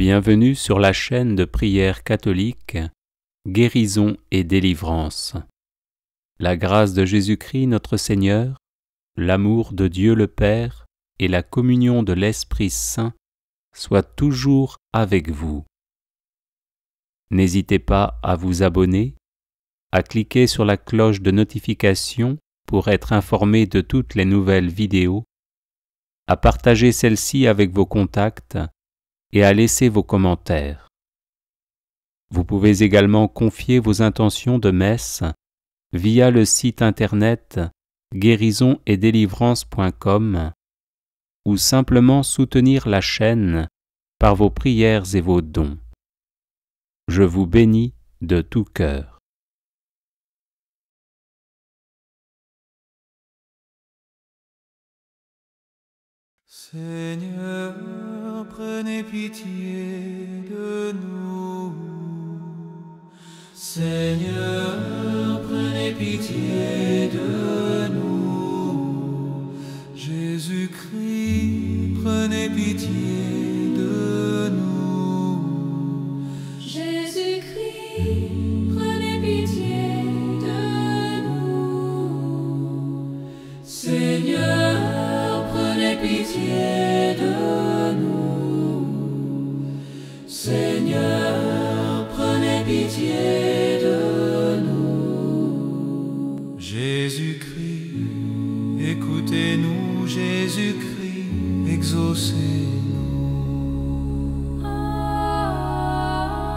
Bienvenue sur la chaîne de prière catholique Guérison et délivrance. La grâce de Jésus-Christ notre Seigneur, l'amour de Dieu le Père et la communion de l'Esprit Saint soient toujours avec vous. N'hésitez pas à vous abonner, à cliquer sur la cloche de notification pour être informé de toutes les nouvelles vidéos, à partager celle-ci avec vos contacts et à laisser vos commentaires. Vous pouvez également confier vos intentions de messe via le site internet guérisonetdélivrance.com ou simplement soutenir la chaîne par vos prières et vos dons. Je vous bénis de tout cœur. Seigneur, prenez pitié de nous. Seigneur, prenez pitié de nous. Jésus-Christ, prenez pitié de nous. Jésus-Christ, prenez pitié de nous. Seigneur, prenez pitié de nous. Seigneur, prenez pitié de nous. Jésus-Christ, écoutez-nous. Jésus-Christ, exaucez-nous.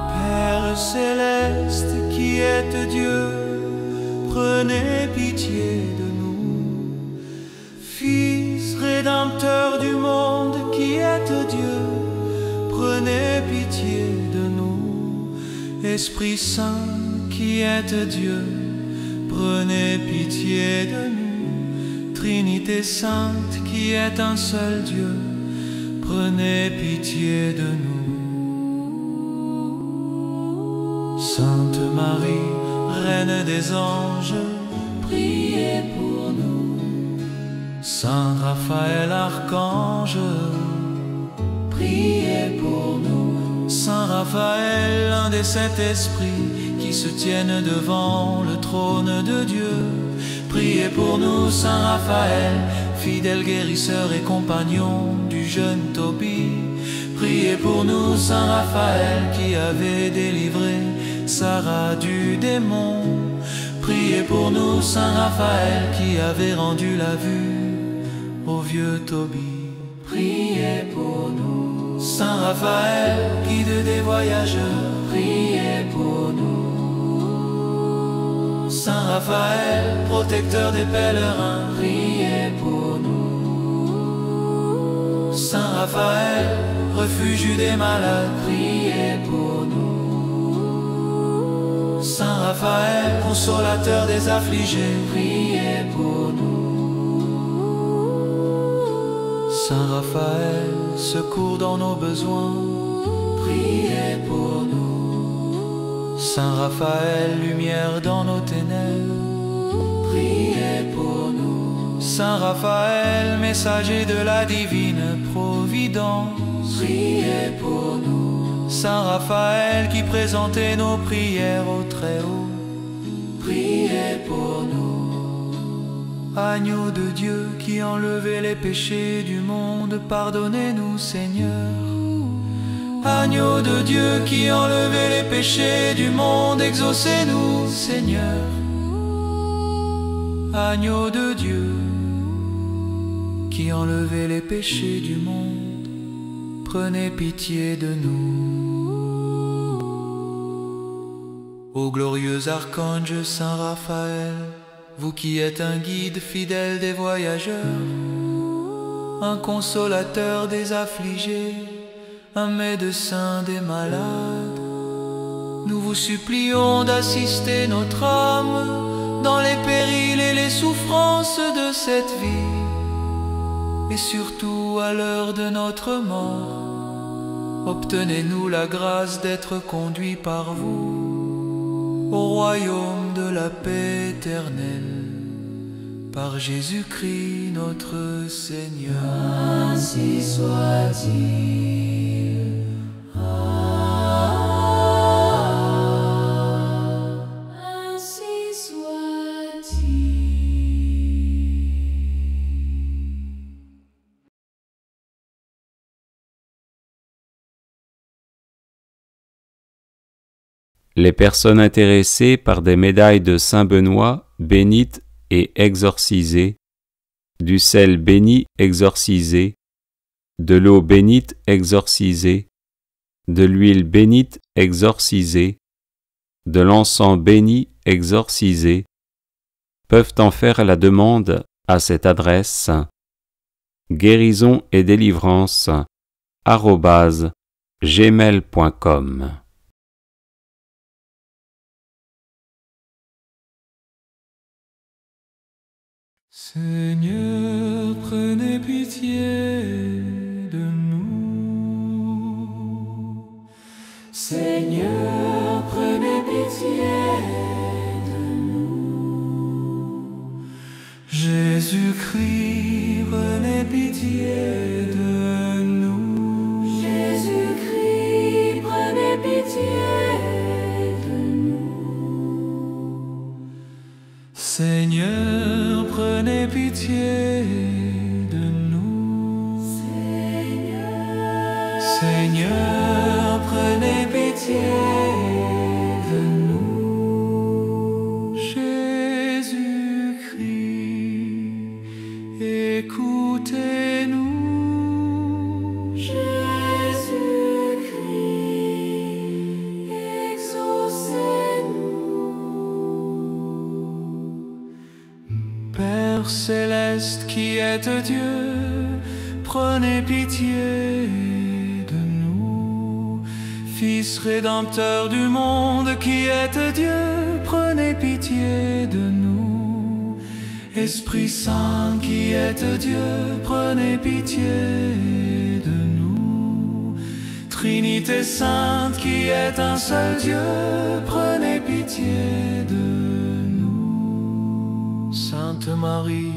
Père céleste qui êtes Dieu, prenez pitié de nous. Fils rédempteur du monde qui êtes Dieu, prenez pitié de nous. Esprit Saint qui êtes Dieu, prenez pitié de nous. Trinité Sainte qui est un seul Dieu, prenez pitié de nous. Sainte Marie, Reine des anges, Priez pour nous. Saint Raphaël Archange, Priez pour nous. Saint Raphaël, un des sept esprits qui se tiennent devant le trône de Dieu, priez pour nous. Saint Raphaël, fidèle guérisseur et compagnon du jeune Tobie, priez pour nous. Saint Raphaël qui avait délivré Sarah du démon, priez pour nous. Saint Raphaël qui avait rendu la vue au vieux Tobie, Priez pour nous. Saint Raphaël, guide des voyageurs, Priez pour nous. Saint Raphaël, protecteur des pèlerins, Priez pour nous. Saint Raphaël, refuge des malades, Priez pour nous. Saint Raphaël, consolateur des affligés, Priez pour nous. Saint Raphaël, secours dans nos besoins, Priez pour nous. Saint Raphaël, lumière dans nos ténèbres, Priez pour nous. Saint Raphaël, messager de la divine providence, Priez pour nous. Saint Raphaël qui présentait nos prières au Très-Haut, Priez pour nous. Agneau de Dieu qui enlevait les péchés du monde, pardonnez-nous Seigneur. Agneau de Dieu qui enlevait les péchés du monde, exaucez-nous Seigneur. Agneau de Dieu qui enlevait les péchés du monde, prenez pitié de nous. Ô glorieux archange Saint Raphaël, vous qui êtes un guide fidèle des voyageurs, un consolateur des affligés, un médecin des malades, nous vous supplions d'assister notre âme dans les périls et les souffrances de cette vie, et surtout à l'heure de notre mort, obtenez-nous la grâce d'être conduits par vous au royaume de la paix éternelle, par Jésus-Christ notre Seigneur. Ainsi soit-il. Les personnes intéressées par des médailles de Saint Benoît bénites et exorcisées, du sel béni exorcisé, de l'eau bénite exorcisée, de l'huile bénite exorcisée, de l'encens béni exorcisé, peuvent en faire la demande à cette adresse guérison et délivrance @gmail.com. Seigneur, prenez pitié de nous. Seigneur, prenez pitié de nous. Jésus-Christ, prenez pitié de nous. Jésus-Christ, prenez pitié de nous. Seigneur, prenez pitié de nous. Seigneur, prenez pitié de nous. Jésus-Christ, écoutez-nous. Jésus-Christ, exaucez-nous. Père céleste qui êtes Dieu, prenez pitié de nous. Fils rédempteur du monde qui êtes Dieu, prenez pitié de nous. Esprit Saint qui êtes Dieu, prenez pitié de nous. Trinité sainte qui est un seul Dieu, prenez pitié de nous. Sainte Marie,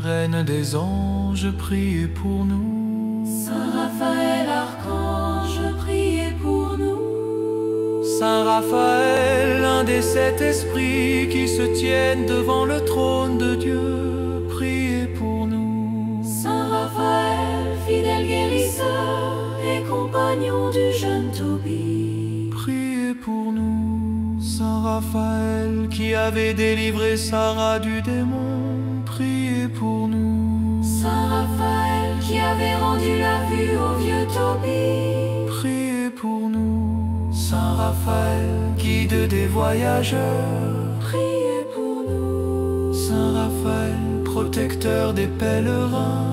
Reine des anges, priez pour nous. Saint Raphaël, archange, priez pour nous. Saint Raphaël, l'un des 7 esprits qui se tiennent devant le trône de Dieu, priez pour nous. Saint Raphaël, fidèle guérisseur et compagnon du jeune Tobie, Priez pour nous. Saint Raphaël, qui avait délivré Sarah du démon, priez pour nous. Saint Raphaël, qui avait rendu la vue au vieux Tobie, Priez pour nous. Saint Raphaël, guide des voyageurs, priez pour nous. Saint Raphaël, protecteur des pèlerins,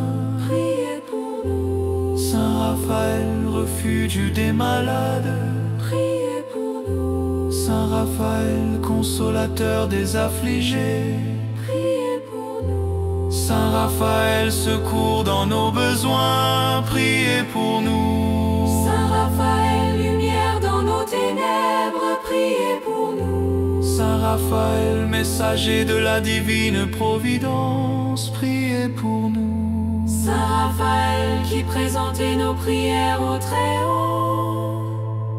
Priez pour nous. Saint Raphaël, refuge des malades, Priez pour nous. Saint Raphaël, consolateur des affligés, Priez pour nous. Saint Raphaël, secours dans nos besoins, priez pour nous. Saint Raphaël, lumière dans nos ténèbres, priez pour nous. Saint Raphaël, messager de la divine providence, priez pour nous. Saint Raphaël, qui présentait nos prières au Très-Haut,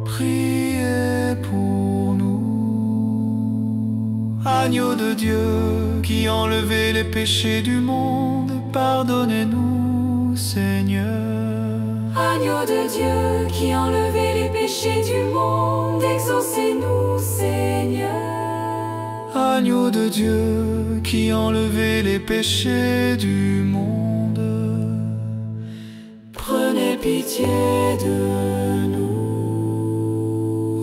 Priez pour nous. Agneau de Dieu, qui enlevez les péchés du monde, pardonnez-nous, Seigneur. Agneau de Dieu, qui enlevait les péchés du monde, exaucez-nous, Seigneur. Agneau de Dieu, qui enlevez les péchés du monde, Prenez pitié de nous.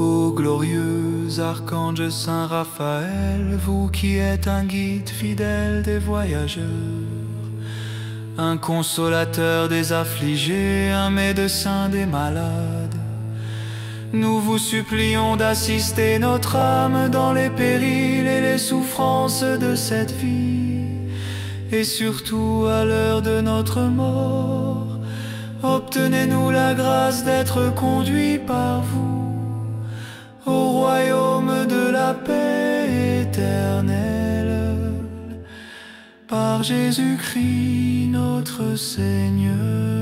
ô glorieux archange Saint Raphaël, vous qui êtes un guide fidèle des voyageurs, un consolateur des affligés, un médecin des malades, nous vous supplions d'assister notre âme dans les périls et les souffrances de cette vie, et surtout à l'heure de notre mort. Obtenez-nous la grâce d'être conduits par vous au royaume de la paix éternelle, par Jésus-Christ notre Seigneur.